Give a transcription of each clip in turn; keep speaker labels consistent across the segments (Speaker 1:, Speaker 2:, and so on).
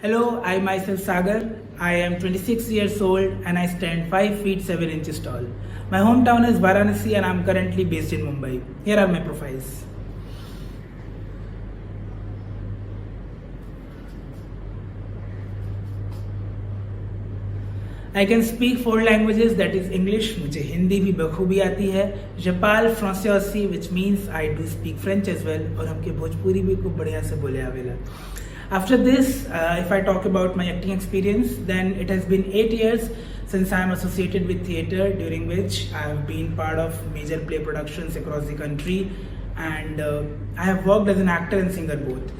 Speaker 1: Hello, I myself Sagar. I am 26 years old and I stand 5 feet 7 inches tall. My hometown is Varanasi and I am currently based in Mumbai. Here are my profiles. I can speak 4 languages, that is English, मुझे हिंदी भी बखूबी आती है. Je parle français aussi, which means I do speak French as well. और हमके भोजपुरी भी खूब बढ़िया से बोले आवेला. After this, if I talk about my acting experience, then it has been 8 years since I am associated with theatre, during which I have been part of major play productions across the country, and I have worked as an actor and singer both.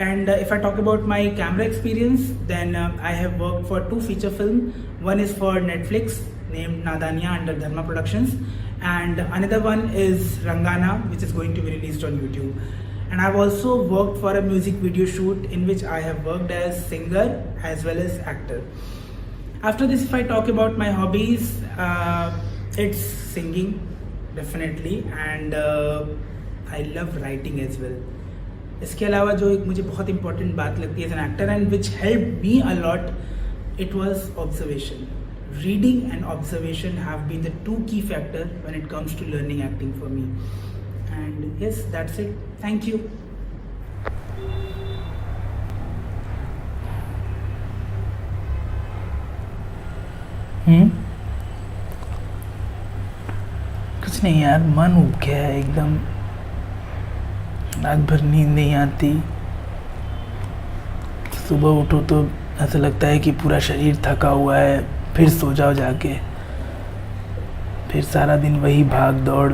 Speaker 1: And if I talk about my camera experience, then I have worked for 2 feature films. One is for Netflix named Nadanya under Dharma Productions, and another one is Rangana, which is going to be released on YouTube. And I've also worked for a music video shoot in which I have worked as singer as well as actor. After this, if I talk about my hobbies, it's singing definitely, and I love writing as well. इसके अलावा जो एक मुझे बहुत important बात लगती है as an actor and which help me a lot, it was observation. Reading and observation have been the 2 key factor when it comes to learning acting for me. And yes, that's it. Thank you. कुछ नहीं यार, मन उब गया है एकदम. रात भर नींद नहीं आती. सुबह उठो तो ऐसा लगता है कि पूरा शरीर थका हुआ है. फिर सो जाओ जाके. फिर सारा दिन वही भाग दौड़.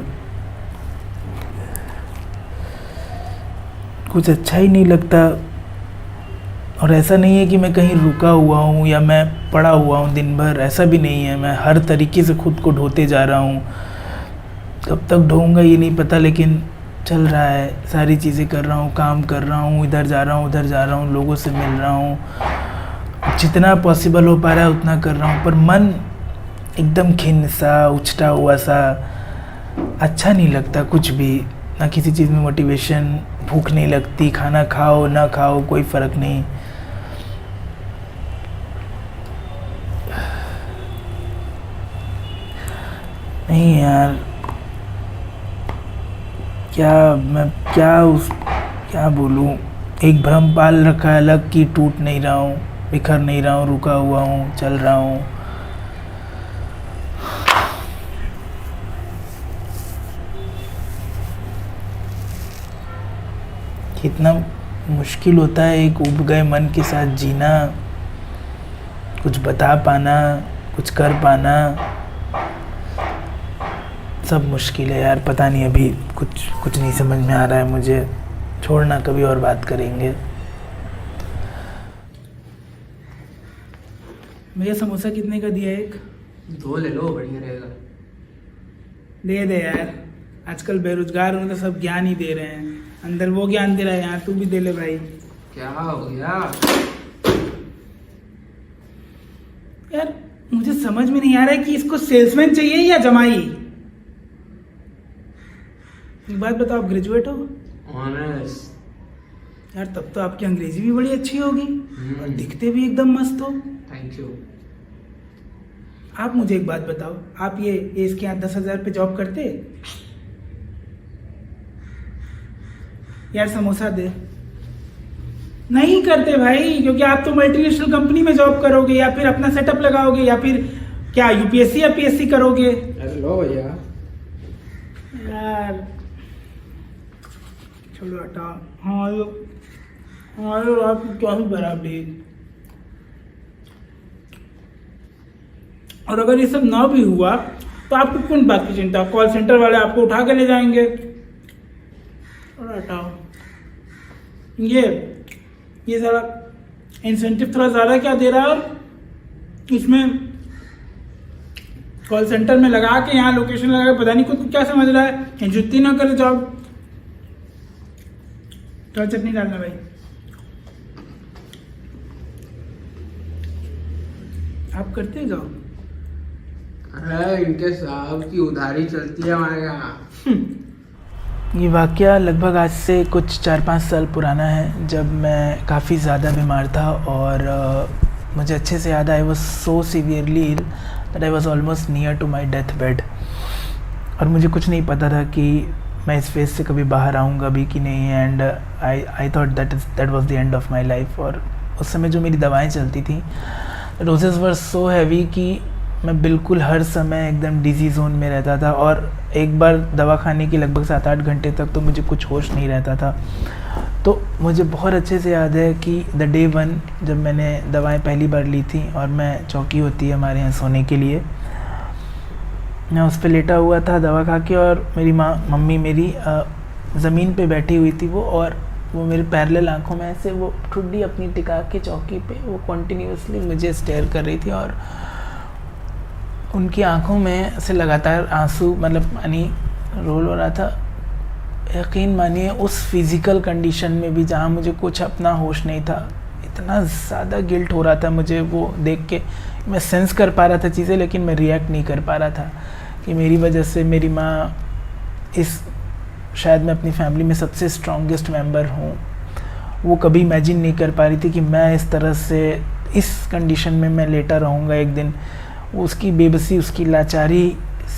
Speaker 1: कुछ अच्छा ही नहीं लगता. और ऐसा नहीं है कि मैं कहीं रुका हुआ हूँ या मैं पड़ा हुआ हूँ दिन भर. ऐसा भी नहीं है. मैं हर तरीके से खुद को ढोते जा रहा हूँ. कब तक ढोऊंगा ये नहीं पता, लेकिन चल रहा है. सारी चीज़ें कर रहा हूँ, काम कर रहा हूँ, इधर जा रहा हूँ, उधर जा रहा हूँ, लोगों से मिल रहा हूँ. जितना पॉसिबल हो पा रहा है उतना कर रहा हूँ. पर मन एकदम खिन्न सा, उछटा हुआ सा. अच्छा नहीं लगता कुछ भी. ना किसी चीज़ में मोटिवेशन. भूख नहीं लगती. खाना खाओ ना खाओ कोई फ़र्क नहीं. नहीं यार, क्या बोलूं. एक भ्रम पाल रखा है अलग कि टूट नहीं रहा हूँ, बिखर नहीं रहा हूँ, रुका हुआ हूँ, चल रहा हूँ. कितना मुश्किल होता है एक उब गए मन के साथ जीना. कुछ बता पाना, कुछ कर पाना, सब मुश्किल है यार. पता नहीं, अभी कुछ नहीं समझ में आ रहा है मुझे. छोड़ना, कभी और बात करेंगे. भैया समोसा कितने का दिया? एक
Speaker 2: 2 ले लो, बढ़िया रहेगा.
Speaker 1: दे दे यार. आजकल बेरोजगार होने तो सब ज्ञान ही दे रहे हैं. अंदर वो ज्ञान दे रहा है, यहाँ तू भी दे ले भाई.
Speaker 2: क्या हो गया
Speaker 1: यार? मुझे समझ में नहीं आ रहा है कि इसको सेल्समैन चाहिए या जमाई. एक बात बताओ, आप ग्रेजुएट हो?
Speaker 2: ऑनर्स.
Speaker 1: यार तब तो आपकी अंग्रेजी भी बड़ी अच्छी होगी और दिखते भी एकदम मस्त हो.
Speaker 2: Thank you.
Speaker 1: आप मुझे एक बात बताओ, आप ये इसके यहाँ 10,000 पे जॉब करते? यार समोसा दे. नहीं करते भाई, क्योंकि आप तो मल्टीनेशनल कंपनी में जॉब करोगे या फिर अपना सेटअप लगाओगे या फिर क्या यूपीएससी या पीएससी करोगे.
Speaker 2: अरे लो भैया.
Speaker 1: यार चलो हटा. हाँ आप क्या ही बराबरी. और अगर ये सब ना भी हुआ तो आपको कौन बात की चिंता. कॉल सेंटर वाले आपको उठा के ले जाएंगे. और हटाओ. ये सारा इंसेंटिव थोड़ा ज़्यादा क्या दे रहा है. इसमें कॉल सेंटर में लगा के यहाँ लोकेशन लगा के पता नहीं खुद को क्या समझ रहा है. जुत्ती ना करे जॉब. चल चटनी डालना भाई. आप करते हैं जॉब?
Speaker 2: अरे इनके साहब की उधारी चलती है हमारे यहाँ.
Speaker 1: ये वाक़या लगभग आज से कुछ 4-5 साल पुराना है, जब मैं काफ़ी ज़्यादा बीमार था और मुझे अच्छे से याद है I was so severely ill that I was almost near to my death bed. और मुझे कुछ नहीं पता था कि मैं इस फेज़ से कभी बाहर आऊँगा भी कि नहीं, and I thought that was the end of my life. और उस समय जो मेरी दवाएं चलती थी, डोजेस वर सो हैवी कि मैं बिल्कुल हर समय एकदम डिजी जोन में रहता था, और एक बार दवा खाने की लगभग 7-8 घंटे तक तो मुझे कुछ होश नहीं रहता था। तो मुझे बहुत अच्छे से याद है कि द डे 1 जब मैंने दवाएं पहली बार ली थी, और मैं चौकी होती है हमारे यहाँ सोने के लिए, मैं उस पर लेटा हुआ था दवा खा के, और मेरी मम्मी मेरी ज़मीन पे बैठी हुई थी और वो मेरे पैरेलल आंखों में ऐसे वो ठुड्डी अपनी टिका के चौकी पे वो कॉन्टीन्यूसली मुझे स्टेयर कर रही थी, और उनकी आंखों में ऐसे लगातार आंसू मतलब पानी रोल हो रहा था। यकीन मानिए उस फिज़िकल कंडीशन में भी, जहाँ मुझे कुछ अपना होश नहीं था, इतना ज़्यादा गिल्ट हो रहा था मुझे वो देख के। मैं सेंस कर पा रहा था चीज़ें, लेकिन मैं रिएक्ट नहीं कर पा रहा था कि मेरी वजह से मेरी माँ शायद मैं अपनी फैमिली में सबसे स्ट्रॉन्गेस्ट मेंबर हूँ, वो कभी इमेजिन नहीं कर पा रही थी कि मैं इस तरह से इस कंडीशन में मैं लेटा रहूँगा एक दिन। उसकी बेबसी, उसकी लाचारी,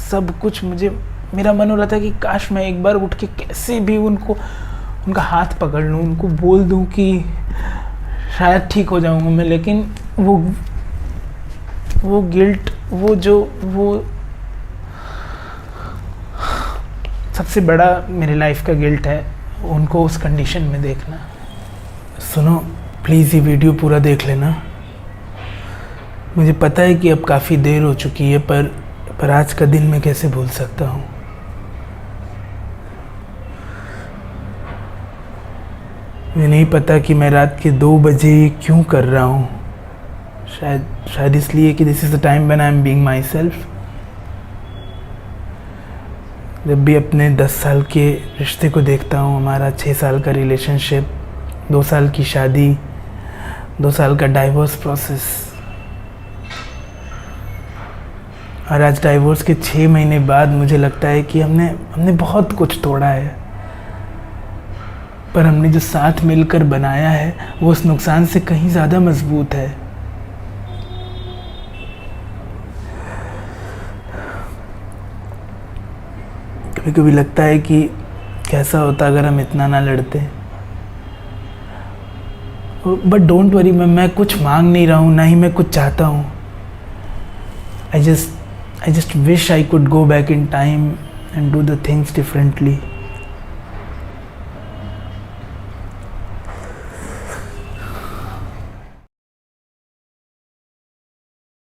Speaker 1: सब कुछ मेरा मन हो रहा था कि काश मैं एक बार उठ के कैसे भी उनका हाथ पकड़ लूँ, उनको बोल दूँ कि शायद ठीक हो जाऊँगा मैं। लेकिन वो गिल्ट, वो सबसे बड़ा मेरे लाइफ का गिल्ट है, उनको उस कंडीशन में देखना। सुनो प्लीज़, ये वीडियो पूरा देख लेना। मुझे पता है कि अब काफ़ी देर हो चुकी है, पर आज का दिन मैं कैसे भूल सकता हूँ। मुझे नहीं पता कि मैं रात के 2 बजे ये क्यों कर रहा हूँ। शायद इसलिए कि this is the time when I am being my self. जब भी अपने 10 साल के रिश्ते को देखता हूँ, हमारा 6 साल का रिलेशनशिप, 2 साल की शादी, 2 साल का डाइवोर्स प्रोसेस, और आज डाइवोर्स के 6 महीने बाद मुझे लगता है कि हमने बहुत कुछ तोड़ा है, पर हमने जो साथ मिलकर बनाया है वो उस नुकसान से कहीं ज़्यादा मजबूत है। कभी कभी लगता है कि कैसा होता अगर हम इतना ना लड़ते। बट डोंट वरी, मैं कुछ मांग नहीं रहा हूँ, ना ही मैं कुछ चाहता हूँ। I just wish I could go back in time and do the things differently.